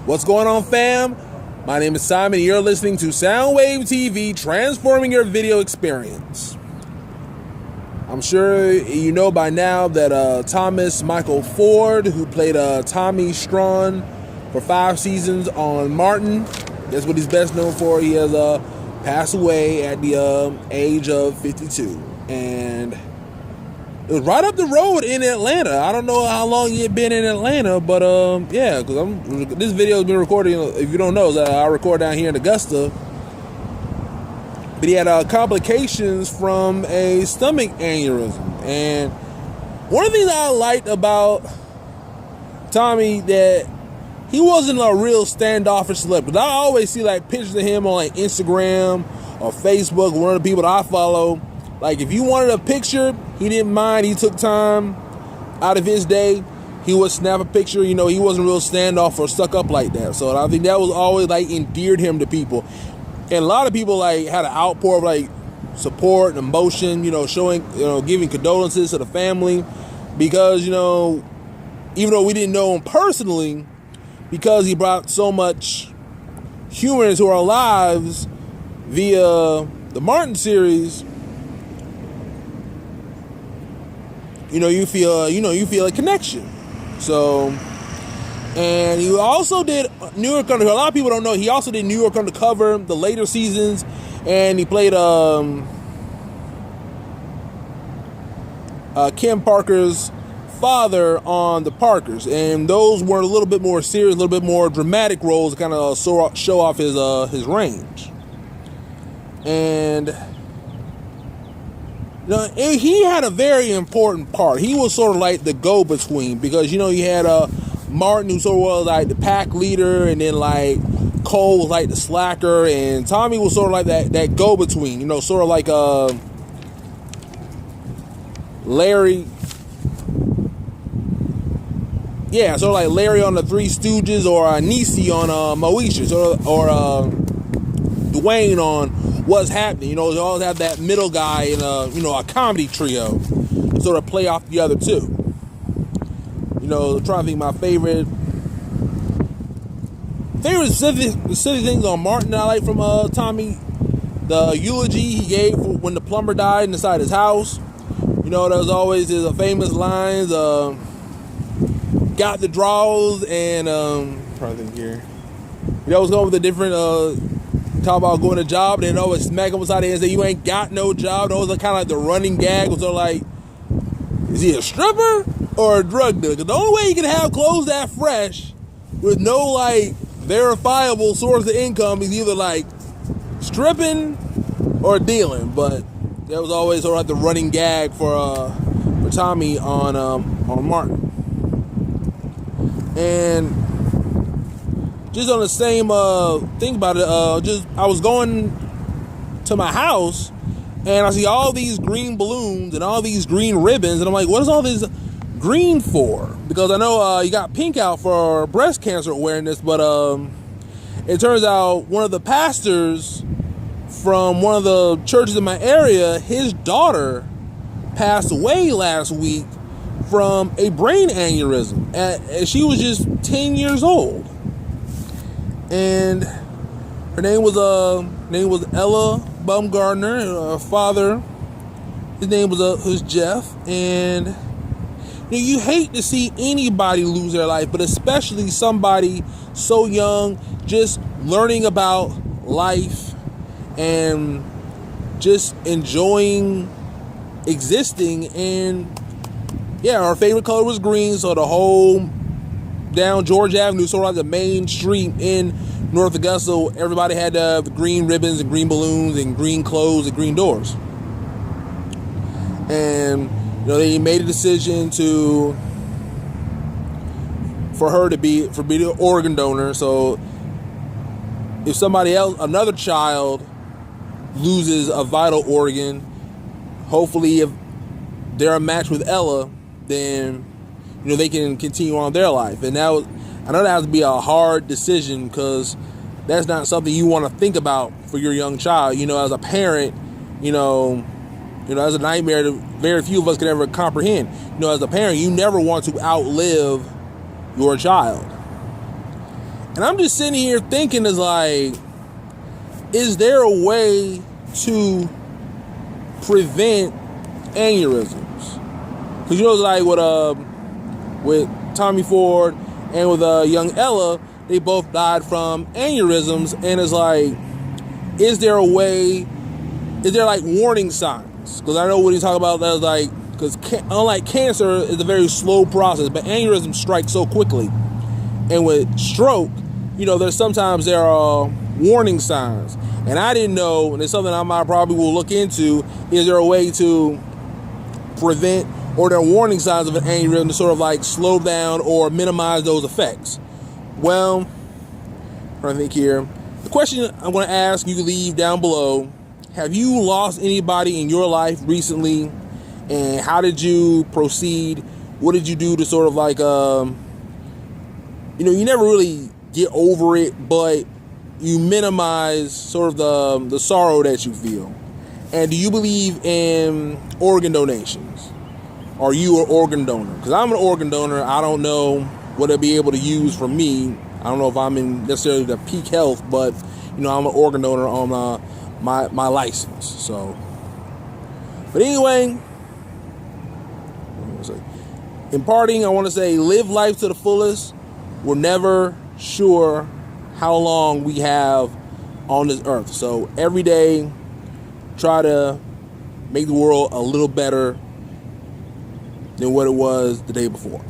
What's going on, fam? My name is Simon, and you're listening to Soundwave TV, transforming your video experience. I'm sure you know by now that Thomas Michael Ford, who played Tommy Strawn for 5 seasons on Martin, that's what he's best known for. He has passed away at the age of 52. And it was right up the road in Atlanta. I don't know how long he had been in Atlanta, but yeah, because this video has been recorded. If you don't know, I record down here in Augusta. But he had complications from a stomach aneurysm, and one of the things I liked about Tommy that he wasn't a real standoffish celebrity. I always see like pictures of him on like Instagram or Facebook. One of the people that I follow. Like, if you wanted a picture, he didn't mind. He took time out of his day. He would snap a picture. You know, he wasn't real standoff or stuck up like that. So I think that was always, like, endeared him to people. And a lot of people, like, had an outpour of, like, support and emotion, you know, showing, you know, giving condolences to the family. Because, you know, even though we didn't know him personally, because he brought so much humor into our lives via the Martin series, you feel a connection. So, and he also did New York Undercover. A lot of people don't know, he also did New York Undercover, the later seasons, and he played Kim Parker's father on The Parkers. And those were a little bit more serious, a little bit more dramatic roles to kind of show off his range. And now, he had a very important part. He was sort of like the go-between, because, you know, you had Martin, who sort of was like the pack leader, and then like Cole was like the slacker, and Tommy was sort of like that go-between, you know, sort of like Larry. Yeah, sort of like Larry on the Three Stooges, or Niecy on Moesha, or Dwayne on What's Happening. You know, they always have that middle guy in a comedy trio, sort of play off the other two. You know, I'm trying to think my favorite specific things on Martin that I like from Tommy. The eulogy he gave when the plumber died inside his house. You know, there was always his famous lines, got the draws, and I'm trying to think here. You know, I was going with the different talk about going to job, and then always smack him upside the head and say, "You ain't got no job." That was kind of like the running gag. Was sort of like, is he a stripper or a drug dealer? Because the only way you can have clothes that fresh with no like verifiable source of income is either like stripping or dealing. But that was always sort of like the running gag for Tommy on Martin. And just on the same thing about it, I was going to my house, and I see all these green balloons and all these green ribbons, and I'm like, what is all this green for? Because I know you got pink out for breast cancer awareness, but it turns out one of the pastors from one of the churches in my area, his daughter passed away last week from a brain aneurysm, and she was just 10 years old. And her name was Ella Baumgartner. Her father, his name was Jeff. And you know, you hate to see anybody lose their life, but especially somebody so young, just learning about life and just enjoying existing. And yeah, our favorite color was green, so the whole down George Avenue, sort of like the main street in North Augusta, everybody had the green ribbons and green balloons and green clothes and green doors. And you know, they made a decision for her to be the organ donor. So if somebody else, another child, loses a vital organ, hopefully if they're a match with Ella, then you know, they can continue on their life. And I know that has to be a hard decision, because that's not something you want to think about for your young child. You know, as a parent, you know, as a nightmare that very few of us can ever comprehend. You know, as a parent, you never want to outlive your child. And I'm just sitting here thinking, is like, is there a way to prevent aneurysms? Because you know, like with Tommy Ford and with young Ella, they both died from aneurysms. And it's like, is there a way? Is there like warning signs? Because I know what he's talking about. That's like, because unlike cancer, it's a very slow process, but aneurysms strike so quickly. And with stroke, you know, sometimes there are warning signs. And I didn't know, and it's something I probably will look into. Is there a way to prevent, or there are warning signs of an aneurysm to sort of like slow down or minimize those effects? Well, I'm trying to think here. The question I'm going to ask, you can leave down below. Have you lost anybody in your life recently? And how did you proceed? What did you do to sort of like, you never really get over it, but you minimize sort of the sorrow that you feel. And do you believe in organ donations? Are you an organ donor? Because I'm an organ donor. I don't know what they'll be able to use for me. I don't know if I'm in necessarily the peak health, but I'm an organ donor on my license. So, but anyway, in parting, I want to say, live life to the fullest. We're never sure how long we have on this earth. So every day, try to make the world a little better than what it was the day before.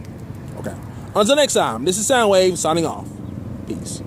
Okay. Until next time, this is Soundwave signing off. Peace.